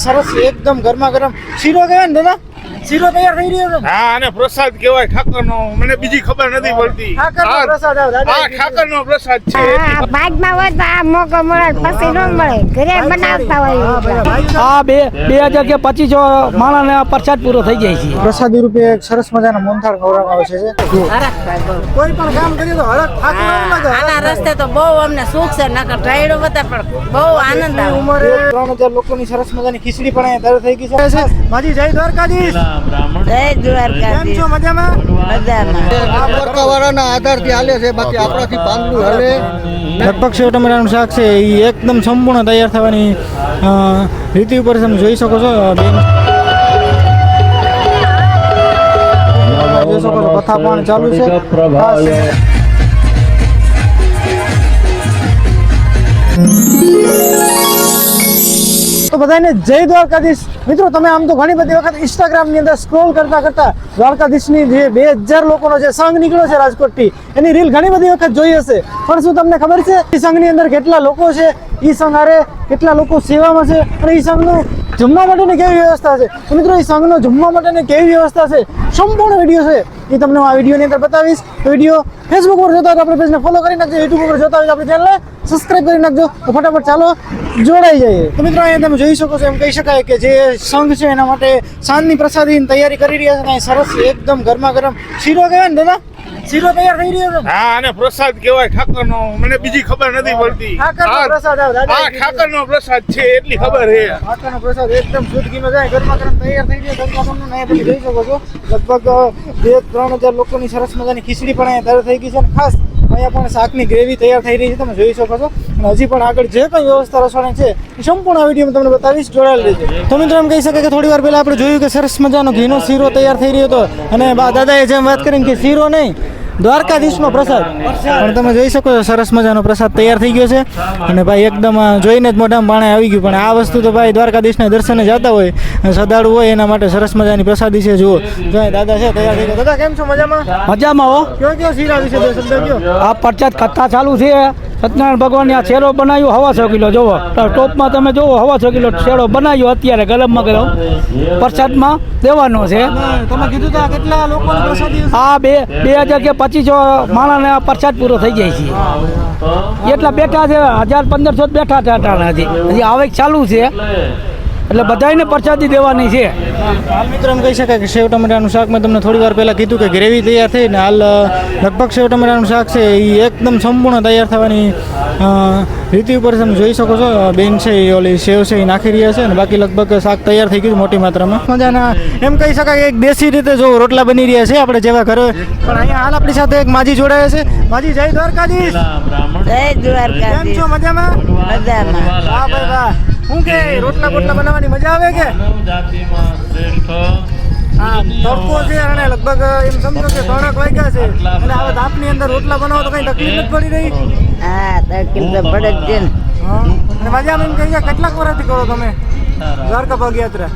સરસ એકદમ ગરમા ગરમ શીરો કહેવાય ને દાદા, શીરો તૈયાર થઈ રહ્યો છે. હા, અને પ્રસાદ કહેવાય ઠાકરનો. મને બીજી ખબર નથી પડતી. ઠાકરનો પ્રસાદ આવે દાદા. હા, ઠાકરનો પ્રસાદ છે. બાજમાં હોય તો આ મોકો મળે પછી ન મળે, ઘરે બનાવતા હોય. આ 2025 માણસને પ્રસાદ પૂરો થઈ જાય છે. પ્રસાદી રૂપે એક સરસ મજાનો મોહનથાળ ખવડાવવામાં આવે છે. કોઈ પણ કામ કરીએ તો હરખ થાક ન લાગે. આના રસ્તે તો બહુ અમને સુખ છે, નકર ટાયડો બતા પણ બહુ આનંદ આવે. ઉંમરે 3000 લોકોની સરસ મજાની ખીચડી પણ અહીંયા તૈયાર થઈ ગઈ છે. માજી જય દ્વારકાધીશ. જય દ્વારકાધીશ. કેમ છો? મજામાં? મજામાં. આ પરકાવાળાના આધારથી હાલે છે, બાકી આપણાથી પાંદડું હાલે. લગભગ સેવ ટમેટાનું શાક છે એ એકદમ સંપૂર્ણ તૈયાર થવાની રીતિ ઉપર તમે જોઈ શકો છો. બેન જોઈ શકો છો કથા પણ ચાલુ છે. તો બધાને જય દ્વારકાધીશ. મિત્રો, તમે આમ તો ઘણી બધી વખત ઇન્સ્ટાગ્રામની અંદર સ્ક્રોલ કરતા કરતા દ્વારકાધીશની જે 2000 લોકોનો જે સંઘ નીકળ્યો છે રાજકોટથી, એની રીલ ઘણી બધી વખત જોઈ હશે. પણ શું તમને ખબર છે એ સંઘની અંદર કેટલા લોકો છે, એ સંઘ હારે કેટલા લોકો સેવામાં છે, અને એ સંઘનું જમવા માટેની કેવી વ્યવસ્થા છે? તો મિત્રો, એ સંઘનો જમવા માટેની કેવી વ્યવસ્થા છે, સંપૂર્ણ વિડીયો છે એ તમને આ વિડીયોની અંદર બતાવીશ. તો વિડીયો ફેસબુક પર જોતા હોય તો આપણે પેજને ફોલો કરી નાખજો, યુટ્યુબ પર જોતા હોય તો આપણી ચેનલને સબસ્ક્રાઇબ કરી નાખજો. તો ફટાફટ ચાલો જોડાઈ જઈએ. તો મિત્રો, અહીંયા તમે જોઈ શકો છો, એમ કહી શકાય કે જે સંઘ છે એના માટે સાંજની પ્રસાદીની તૈયારી કરી રહ્યા છે. સરસ એકદમ ગરમા ગરમ શીરો કહેવાય ને દાદા, શીરો તૈયાર થઈ રહ્યો છે. હા, અને પ્રસાદ કહેવાય ઠાકરનો. મને બીજી ખબર નથી પડતી. ઠાકરનો પ્રસાદ આવે દાદા. હા, ઠાકરનો પ્રસાદ છે એટલી ખબર છે. ઠાકરનો પ્રસાદ એકદમ શુદ્ધ ઘીમાં જાય, ગરમા ગરમ તૈયાર થઈ ગયો. ગરમા ગરમ અહીંયા તમે જોઈ શકો છો લગભગ 2-3000 લોકોની સરસ મજાની ખીચડી પણ અહીંયા તૈયાર થઈ ગઈ છે. અને ખાસ અહીંયા પણ શાકની ગ્રેવી તૈયાર થઈ રહી છે, તમે જોઈ શકો છો. અને હજી પણ આગળ જે કંઈ વ્યવસ્થા રસોડાની છે એ સંપૂર્ણ આ વિડીયોમાં તમને બતાવીશ, જોડાયેલ રહેજો. તો મિત્રો, એમ કહી શકાય કે થોડી વાર પહેલા આપણે જોયું કે સરસ મજાનો ઘીનો શીરો તૈયાર થઈ રહ્યો હતો. અને દાદાએ જેમ વાત કરીને કે શીરો નહીં, દ્વારકાધીશનો પ્રસાદ પણ તમે જોઈ શકો છો. સરસ મજાનો પ્રસાદ તૈયાર થઈ ગયો છે. અને ભાઈ એકદમ જોઈને જ મોઢામાં પાણી આવી ગયું. પણ આ વસ્તુ તો ભાઈ દ્વારકાધીશના દર્શને જતા હોય, શ્રદ્ધાળુ હોય, એના માટે સરસ મજાની પ્રસાદી છે. જુઓ, જો દાદા છે તૈયાર થઈ ગયા. દાદા કેમ છો? મજામાં? મજામાં હો. કયો શીરા વિશે બે શબ્દ કયો? આ પ્રસાદ કથા ચાલુ છે. સત્યનારાયણ ભગવાનને આ શેરો બનાવ્યો 1.25 કિલો. જોવો ટોપમાં તમે જોવો, 1.25 કિલો શેરો બનાવ્યો અત્યારે ગરમમાં ગરમ પ્રસાદમાં દેવાનો છે. તમે કીધું તો કેટલા લોકોની પ્રસાદી હશે? આ 2025 માણસને પ્રસાદ પૂરો થઈ જાય છે. એટલા બેઠા છે, 1000-1500 બેઠા હતા હજી આવે ચાલુ છે. એટલે બધાને પ્રસાદી દેવાની છે. હાલ મિત્રો, એમ કહી શકાય કે સેવ ટમેટાનું શાક મેં તમને થોડી વાર પહેલાં કીધું કે ગ્રેવી તૈયાર થઈ ને હાલ લગભગ સેવ ટમેટાનું શાક છે એ એકદમ સંપૂર્ણ તૈયાર થવાની રીતિ ઉપર તમે જોઈ શકો છો. બેન છે એ ઓલી સેવ છે એ નાખી રહ્યા છે. અને બાકી લગભગ શાક તૈયાર થઈ ગયું મોટી માત્રામાં. મજાના એમ કહી શકાય કે એક દેશી રીતે જો રોટલા બની રહ્યા છે આપણે જેવા ઘરે. પણ અહીંયા હાલ આપણી સાથે એક માજી જોડાયા છે. માજી જય દ્વારકાધીશ. જય દ્વારકાધીશ. કેમ છો? મજામાં? મજામાં. વાહ ભાઈ વાહ. શું કે રોટલા બોટલા બનાવવાની મજા આવે કે? હા, તડકો છે અને લગભગ એમ સમજો કે 3 વાગ્યા છે. અને હવે તાપની અંદર રોટલા બનાવો તો કઈ તકલીફ નથી પડી રહી? હા, તકલીફ તો પડે જ છે ને. હા. અને મજામાં એમ કહી કેટલાક વર્ષથી કરો તમે દ્વારકા પગયાત્રા?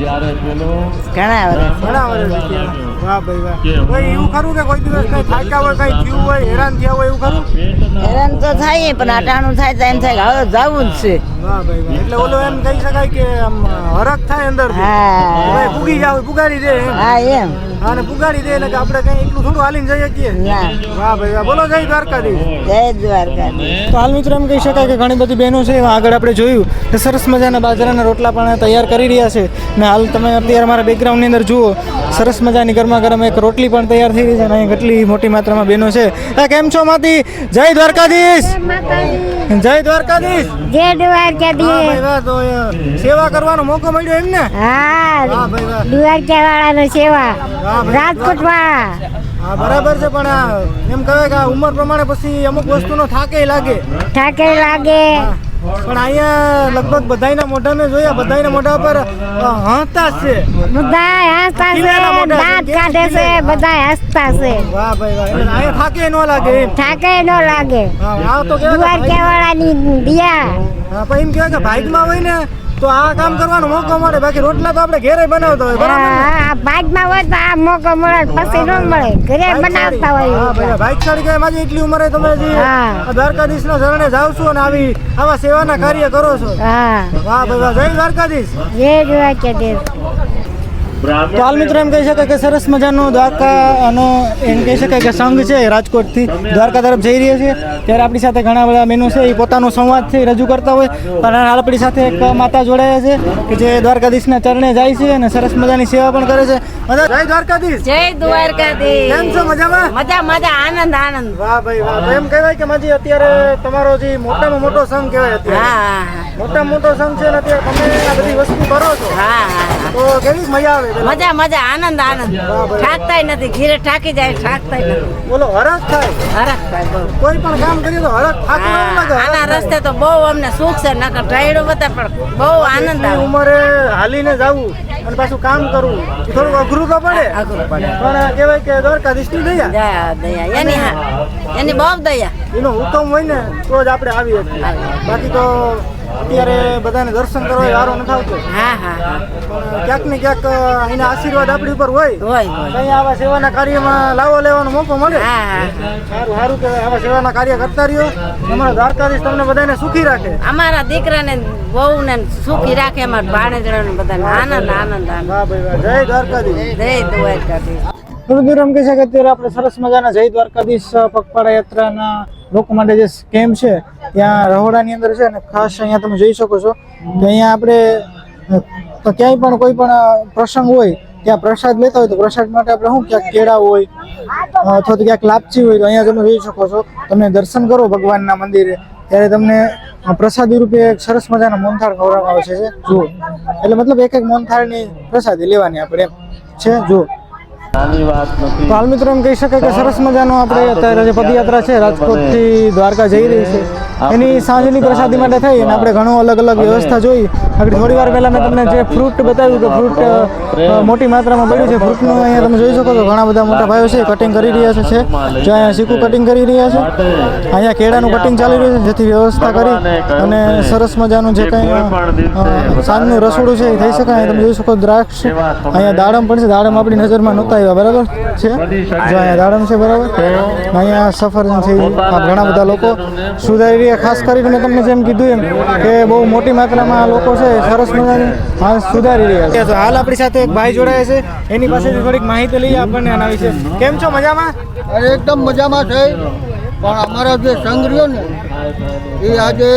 ઘણા વર્ષ. ઘણા વર્ષથી. વાહ ભાઈ વાહ. કોઈ એવું ખરું કે કોઈ દિવસ કઈ થાક્યા હોય, કઈ થયું હોય, હેરાન થયા હોય એવું ખરું? હેરાન તો થાય પણ અટાણું થાય તો એમ થાય કે હવે જવું જ છે. વાહ ભાઈ વાહ. એટલે ઓલો એમ કહી શકાય કે આમ હરખ થાય અંદર. હા. પૂગી જાવ, પુગાડી દે એમ. હા એમ. અને પુગાડી દે એટલે કે આપણે કઈ એટલું થોડું હાલીને જઈએ છીએ. ના. વાહ ભાઈ વાહ. બોલો જય દ્વારકાધીશ. જય દ્વારકાધીશ. તો હાલ મિત્રો, એમ કહી શકાય કે ઘણી બધી બહેનો છે. આગળ આપણે જોયું કે સરસ મજાના બાજરાના રોટલા પણ તૈયાર કરી રહ્યા છે. ને હાલ તમે અત્યારે મારા બેકગ્રાઉન્ડની અંદર જુઓ, સરસ મજાની ગરમા ગરમ એક રોટલી પણ તૈયાર થઈ રહી છે. અને અહીં કેટલી મોટી માત્રામાં બહેનો છે. કેમ છો માતી? જય દ્વારકાધીશ. જય દ્વારકાધીશ. જય દ્વારકાધીશ. ભાઈ વાહ. તો સેવા કરવાનો મોકો મળ્યો એમ ને? હા, વાહ ભાઈ વાહ. દ્વારકા વાળાનો સેવા, વાહ ભાઈ. રાજકોટ વાળા. હા બરાબર છે. પણ એમ કહેવાય કે આ ઉંમર પ્રમાણે પછી અમુક વસ્તુનો થાકે લાગે. ઠાકે લાગે. પણ અહીંયા લગભગ બધાયના મોઢા મેં જોયા, બધાયના મોઢા પર હસતા જ છે. બધા હસતા છે, દાંત કાઢે છે, બધા હસતા છે. વાહ ભાઈ વાહ. એટલે અહીંયા થાકે ન લાગે એમ. ઠાકે ન લાગે. હા, આ તો કહેવાય કે દ્વારકા વાળાની દિયા. હા, પણ એમ કહેવાય કે ભાગમાં હોય ને તો આ કામ કરવાનો મોકો મળે, બાકી રોટલા તો આપણે ઘેરે બનાવતા હોય, બરાબર ને? હા બાજમાં હોય તો આ મોકો મળે પછી ન મળે ઘરે બનાવતા હોય હા ભાઈ, ભાઈચારી કહેવાય. માજી એટલી ઉંમરે તમે જે હા. આ દ્વારકાધીશના શરણે જાવ છો અને આવા સેવાના કાર્ય કરો છો. હા વાહ ભાઈ વાહ, જય દ્વારકાધીશ. જે જોવા કે દે તો હાલ મિત્રો એમ કહી શકાય કે સરસ મજાનો દ્વારકાનો એમ કહી શકાય કે સંઘ છે રાજકોટથી દ્વારકા તરફ જઈ રહ્યા છે. ત્યારે આપણી સાથે ઘણા બધા બહેનો છે એ પોતાનો સંવાદ છે એ રજૂ કરતા હોય, પણ હાલ આપણી સાથે એક માતા જોડાયા છે કે જે દ્વારકાધીશના ચરણે જાય છે અને સરસ મજાની સેવા પણ કરે છે. માતા, જય દ્વારકાધીશ. જય દ્વારકાધીશ. કેમ છો? મજામાં? મજા મજા આનંદ આનંદ. વાહ ભાઈ વાહ. તો એમ કહેવાય કે માજી અત્યારે તમારો જે મોટામાં મોટો સંઘ કહેવાય હા અત્યારે, હા મોટામાં મોટો સંઘ છે ને અત્યારે તમે આ બધી વસ્તુ કરો છો, હા હા તો કેવી મજા આવે? મજા મજા આનંદ આનંદ. થાકતાય નથી, ઘીરે થાકી જાય થાકતાય નથી. બોલો, હરખ થાય. હરખ થાય બહુ. કોઈ પણ કામ કરીએ તો હરખ થાકી ન લાગે. હા, આના રસ્તે તો બહુ અમને સુખ છે, નકર ઢાયડો બધા પણ બહુ આનંદ એટલી આવે. ઉંમરે હાલીને જવું અને પાછું કામ કરવું એ થોડુંક અઘરું તો પડે, અઘરું પડે. પણ કહેવાય કે દ્વારકાધીશની દયા, દયા દયા એની હા એની બહુ દયા. એનો હુકમ હોય ને તો જ આપણે આવી શકીએ. બાકી તો અત્યારે બધાને દર્શન કરવા વારો નથી આવતો, હા હા હા પણ ક્યાંક ને ક્યાંક એના આશીર્વાદ આપણી ઉપર હોય, હોય હોય. કઈ આવા સેવાના કાર્યમાં લાવો લેવાનો મોકો મળે. હા હા હા. સારું સારું કે આવા સેવાના કાર્ય કરતા રહ્યો. અમારા દ્વારકાધીશ તમને બધાને સુખી રાખે. અમારા દીકરાને બહુને સુખી રાખે, અમારા ભાણેજડાને બધાને આનંદ આનંદ આનંદ. વાહ ભાઈ વાહ, જય દ્વારકાધીશ. જય દ્વારકાધીશ. મિત્રો એમ કહી શકાય અત્યારે આપણે સરસ મજાના જય દ્વારકાધીશ પગપાળા યાત્રાના લોકો માટે જે કેમ્પ છે ત્યાં રહોડાની અંદર છે, અને ખાસ અહીંયા તમે જોઈ શકો છો કે અહીંયા આપણે ક્યાંય પણ કોઈ પણ પ્રસંગ હોય ત્યાં પ્રસાદ લેતા હોય તો પ્રસાદ માટે આપણે શું ક્યાંક કેળા હોય અથવા તો ક્યાંક લાપસી હોય તો અહીંયા તમે જોઈ શકો છો. તમે દર્શન કરો ભગવાનના મંદિરે ત્યારે તમને પ્રસાદી રૂપે એક સરસ મજાના મોહનથાળ ખવડાવવામાં આવે છે. જુઓ, એટલે મતલબ એક એક મોહનથાળની પ્રસાદી લેવાની આપણે એમ છે. જુઓ, તો હાલ મિત્રો એમ કહી શકાય કે સરસ મજાનો આપણે અત્યારે જે પદયાત્રા છે રાજકોટથી દ્વારકા જઈ રહી છે એની સાંજની પ્રસાદી માટે થઈ અને આપણે ઘણું અલગ અલગ વ્યવસ્થા જોઈ. આગળ થોડી વાર પહેલા મેં તમને જે ફ્રૂટ બતાવ્યું કે ફ્રૂટ મોટી માત્રામાં પડ્યું છે. ફ્રૂટનું અહીંયા તમે જોઈ શકો છો ઘણા બધા મોટા ભાઈઓ છે કટિંગ કરી રહ્યા છે. જો અહીંયા શીકું કટિંગ કરી રહ્યા છે, અહીંયા કેળાનું કટિંગ ચાલી રહ્યું છે, જેથી વ્યવસ્થા કરી અને સરસ મજાનું જે કંઈ સાંજનું રસોડું છે એ થઈ શકે. અહીંયા તમે જોઈ શકો દ્રાક્ષ, અહીંયા દાડમ પણ છે. દાડમ આપણી નજરમાં નહોતા આવ્યા, બરાબર છે. જો અહીંયા દાડમ છે, બરાબર. અહીંયા સફરજન છે. આ ઘણા બધા લોકો સુધારી રહ્યા. ખાસ કરીને મેં તમને જેમ કીધું એમ કે બહુ મોટી માત્રામાં લોકો છે સરસ મજાની સુધારી રહ્યા છે. હાલ આપણી સાથે એક ભાઈ જોડાયા છે, એની પાસેથી થોડીક માહિતી લઈએ આપણને આના વિશે. કેમ છો? મજામાં? અરે એકદમ મજામાં છે, પણ અમારો જે સંઘ રહ્યો ને એ આજે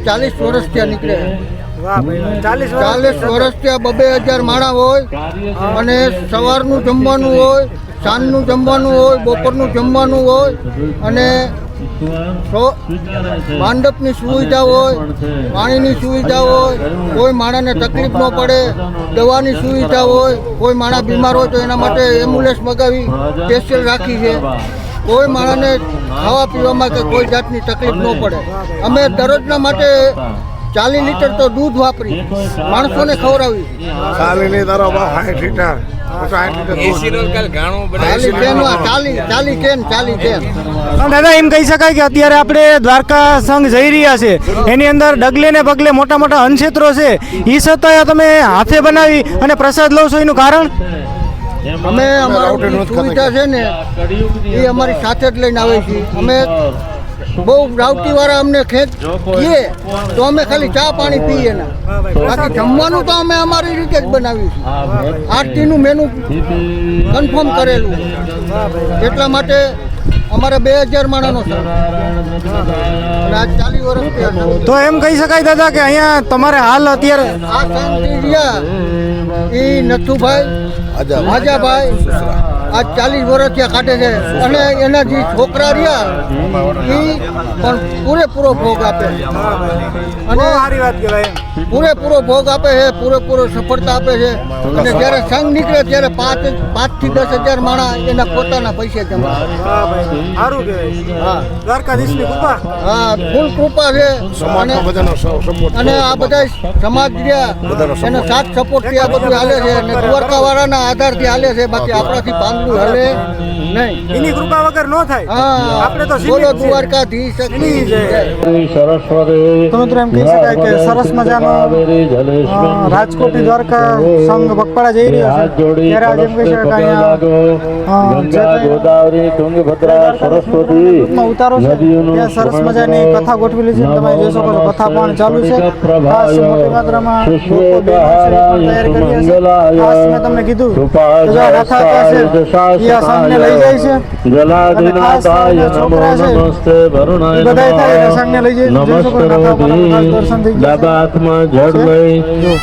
40 વર્ષ ત્યાં નીકળે. વાહ ભાઈ, 40 વર્ષ ત્યાં 2,000 માણા હોય, અને સવારનું જમવાનું હોય, સાંજનું જમવાનું હોય, બપોરનું જમવાનું હોય, અને મંડપની સુવિધા હોય, પાણીની સુવિધા હોય, કોઈ માણસને તકલીફ ન પડે, દવાની સુવિધા હોય, કોઈ માણસ બીમાર હોય તો એના માટે એમ્બ્યુલન્સ મગાવી સ્પેશિયલ રાખી છે. કોઈ માણસને ખાવા પીવામાં કે કોઈ જાતની તકલીફ ન પડે. અમે દરરોજના માટે 40 લીટર તો દૂધ વાપરી માણસોને ખવડાવી. દાદા, એમ કહી શકાય કે અત્યારે આપણે દ્વારકા સંઘ જઈ રહ્યા છે એની અંદર ડગલે ને પગલે મોટા મોટા અન્નક્ષેત્રો છે, એ છતાં તમે હાથે બનાવી અને પ્રસાદ લો છો, એનું કારણ? અમે અમારી સુવિધા છે ને એ અમારી સાથે જ લઈને આવે છે. અમે બહુ રાવટી વાળા અમને ખેંચ કહીએ તો અમે ખાલી ચા પાણી પીએ ને, બાકી જમવાનું તો અમે અમારી રીતે જ બનાવીએ છીએ. આરતીનું મેનુ કન્ફર્મ કરેલું, એટલા માટે અમારે 2,000 માણાનો છે અને આજ 40 વર્ષ. તો એમ કહી શકાય દાદા કે અહીંયા તમારે હાલ અત્યારે આ શાંતિ રહ્યા એ નથુભાઈ આજાભાઈ આજ 40 વર્ષ ત્યાં કાઢે છે, અને એના જે છોકરા રહ્યા એ પણ પૂરેપૂરો ભોગ આપે અને સારી વાત કહેવાય. પૂરેપૂરો ભોગ આપે છે, પૂરેપૂરો સફળતા આપે છે. અને જ્યારે સંઘ નીકળે ત્યારે 5 થી 10,000 માણા એના પોતાના પૈસે જમા. સારું કહેવાય. હા દ્વારકાધીશની કૃપા. હા, ફૂલ કૃપા છે. અને આ બધા સમાજ રહ્યા એનો સાથ સપોર્ટ થી આ બધું હાલે છે, અને દ્વારકા વાળાના આધારથી હાલે છે. બાકી આપણાથી પાંદડું હાલે નહીં એની કૃપા વગર ન થાય. હા આપણે તો બોલો સીમિત છીએ. દ્વારકાધીશ એની જય. સરસ્વતી તો મિત્રો એમ કહી શકાય કે સરસ મજાનો રાજકોટ દ્વારકા સંઘ પગપાળા જઈ રહ્યો છે ત્યારે આજે એમ કહી શકાય કે અહીંયા જે કંઈ ગોદાવરી તુંગભદ્રા સરસ્વતી ટૂંકમાં ઉતારો છે ત્યાં સરસ મજાની કથા ગોઠવેલી છે. તમે જોઈ શકો છો કથા પણ ચાલુ છે. ખાસ મોટી માત્રામાં લોકો બેનો છે, એ પણ તૈયારી કરી રહ્યા છે. ખાસ મેં તમને કીધું કે જો આ કથા છે એ આ સંઘને લઈ જાય છે અને ખાસ છોકરા છે નમસ્તે એ બધાય થાય એટલે સંઘને લઈ જાય. જોઈ શકો છો કથા પણ ખાસ દર્શન થઈ ગયા છે. ડાબા હાથમાં જળ લઈ જો